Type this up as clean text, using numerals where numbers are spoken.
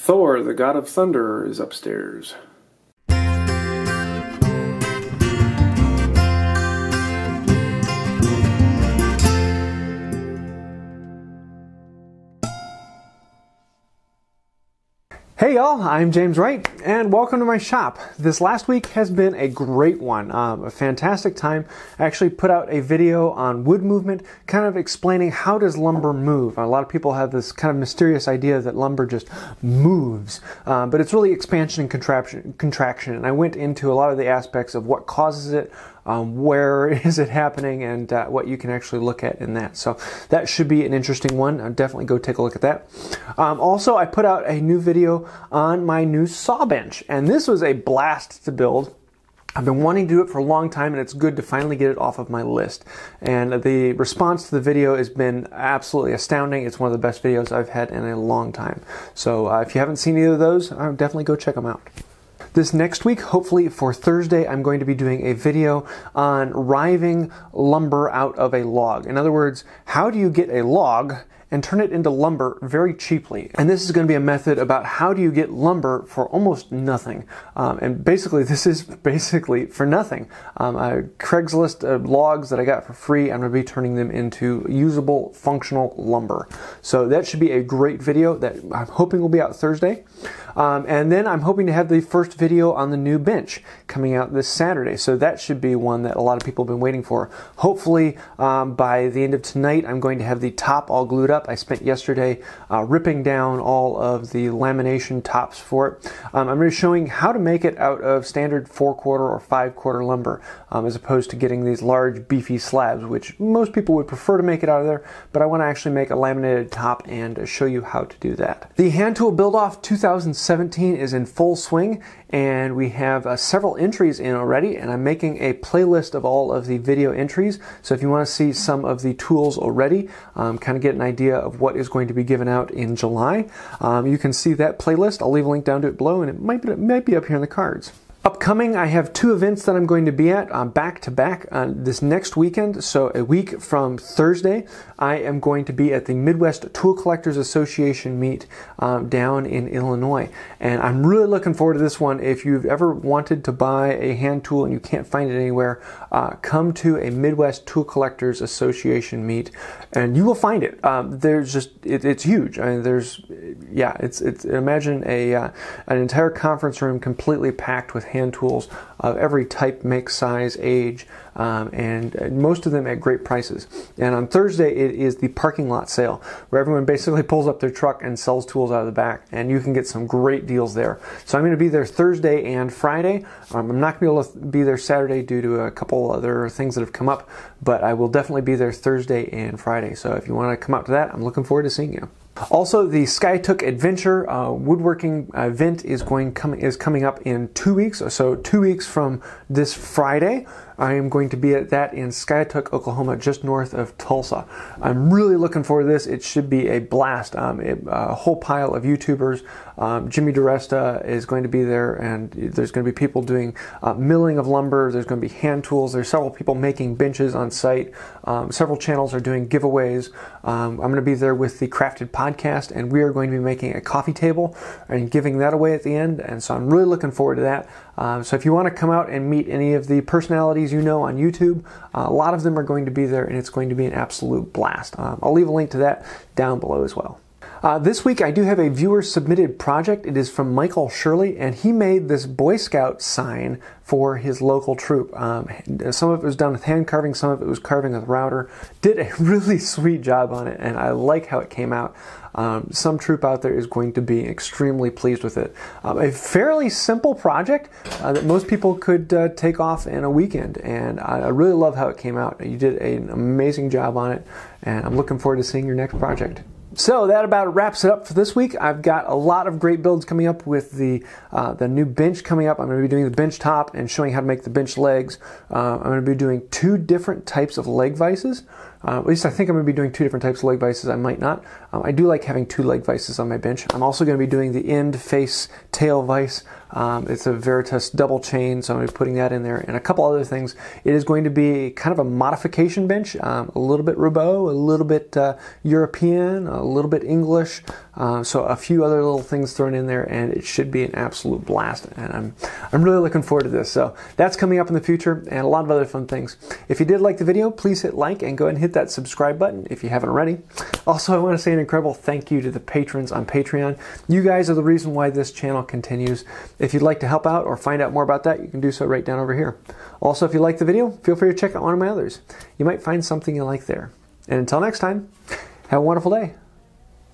Thor, the god of thunder, is upstairs. Hey y'all, I'm James Wright, and welcome to my shop. This last week has been a great one, a fantastic time. I actually put out a video on wood movement, kind of explaining how does lumber move. A lot of people have this kind of mysterious idea that lumber just moves, but it's really expansion and contraction, and I went into a lot of the aspects of what causes it, where is it happening, and what you can actually look at in that. So that should be an interesting one. Definitely go take a look at that. Also, I put out a new video on my new saw bench, and this was a blast to build. I've been wanting to do it for a long time, and it's good to finally get it off of my list. And the response to the video has been absolutely astounding. It's one of the best videos I've had in a long time. So if you haven't seen either of those, definitely go check them out. This next week, hopefully for Thursday, I'm going to be doing a video on riving lumber out of a log. In other words, how do you get a log and turn it into lumber very cheaply? And this is going to be a method about how do you get lumber for almost nothing. And basically, this is basically for nothing. Craigslist logs that I got for free, I'm going to be turning them into usable, functional lumber. So that should be a great video that I'm hoping will be out Thursday. And then I'm hoping to have the first video on the new bench coming out this Saturday. So that should be one that a lot of people have been waiting for. Hopefully by the end of tonight, I'm going to have the top all glued up. I spent yesterday ripping down all of the lamination tops for it. I'm going to be showing how to make it out of standard 4/4 or 5/4 lumber, as opposed to getting these large beefy slabs, which most people would prefer to make it out of there, but I want to actually make a laminated top and show you how to do that. The hand tool build-off 2017 is in full swing, and we have several entries in already, and I'm making a playlist of all of the video entries. So if you want to see some of the tools already, kind of get an idea of what is going to be given out in July, you can see that playlist. I'll leave a link down to it below, and it might be up here in the cards. Upcoming, I have two events that I'm going to be at back to back this next weekend. So a week from Thursday, I am going to be at the Midwest Tool Collectors Association meet down in Illinois. And I'm really looking forward to this one. If you've ever wanted to buy a hand tool and you can't find it anywhere, come to a Midwest Tool Collectors Association meet and you will find it. There's just, it's huge. I mean, imagine an entire conference room completely packed with hand tools of every type, make, size, age, and most of them at great prices. And on Thursday, it is the parking lot sale, where everyone basically pulls up their truck and sells tools out of the back, and you can get some great deals there. So I'm going to be there Thursday and Friday. I'm not going to be able to be there Saturday due to a couple other things that have come up, but I will definitely be there Thursday and Friday. So if you want to come out to that, I'm looking forward to seeing you. Also, the Skytook Adventure woodworking event is coming up in 2 weeks. So 2 weeks from this Friday, I am going to be at that in Skytook, Oklahoma, just north of Tulsa. I'm really looking forward to this. It should be a blast. A whole pile of YouTubers. Jimmy DiResta is going to be there, and there's going to be people doing milling of lumber. There's going to be hand tools. There's several people making benches on site. Several channels are doing giveaways. I'm going to be there with the Crafted Podcast, and we are going to be making a coffee table and giving that away at the end. And so I'm really looking forward to that. So if you want to come out and meet any of the personalities you know on YouTube, a lot of them are going to be there, and it's going to be an absolute blast. I'll leave a link to that down below as well. This week I do have a viewer submitted project. It is from Michael Shirley, and he made this Boy Scout sign for his local troop. Some of it was done with hand carving, some of it was carving with router. Did a really sweet job on it, and I like how it came out. Some troop out there is going to be extremely pleased with it. A fairly simple project that most people could take off in a weekend, and I really love how it came out. You did an amazing job on it, and I'm looking forward to seeing your next project. So that about wraps it up for this week. I've got a lot of great builds coming up with the new bench coming up. I'm going to be doing the bench top and showing how to make the bench legs. I'm going to be doing 2 different types of leg vices. At least I think I'm going to be doing 2 different types of leg vices. I might not. I do like having 2 leg vices on my bench. I'm also going to be doing the end, face, tail vise. It's a Veritas double chain, so I'm going to be putting that in there, and a couple other things. It is going to be kind of a modification bench, a little bit Roubaud, a little bit European, a little bit English, so a few other little things thrown in there, and it should be an absolute blast, and I'm really looking forward to this. So that's coming up in the future, and a lot of other fun things. If you did like the video, please hit like and go ahead and hit that subscribe button if you haven't already. Also, I want to say an incredible thank you to the patrons on Patreon. You guys are the reason why this channel continues. If you'd like to help out or find out more about that, you can do so right down over here. Also, if you like the video, feel free to check out one of my others. You might find something you like there. And until next time, have a wonderful day.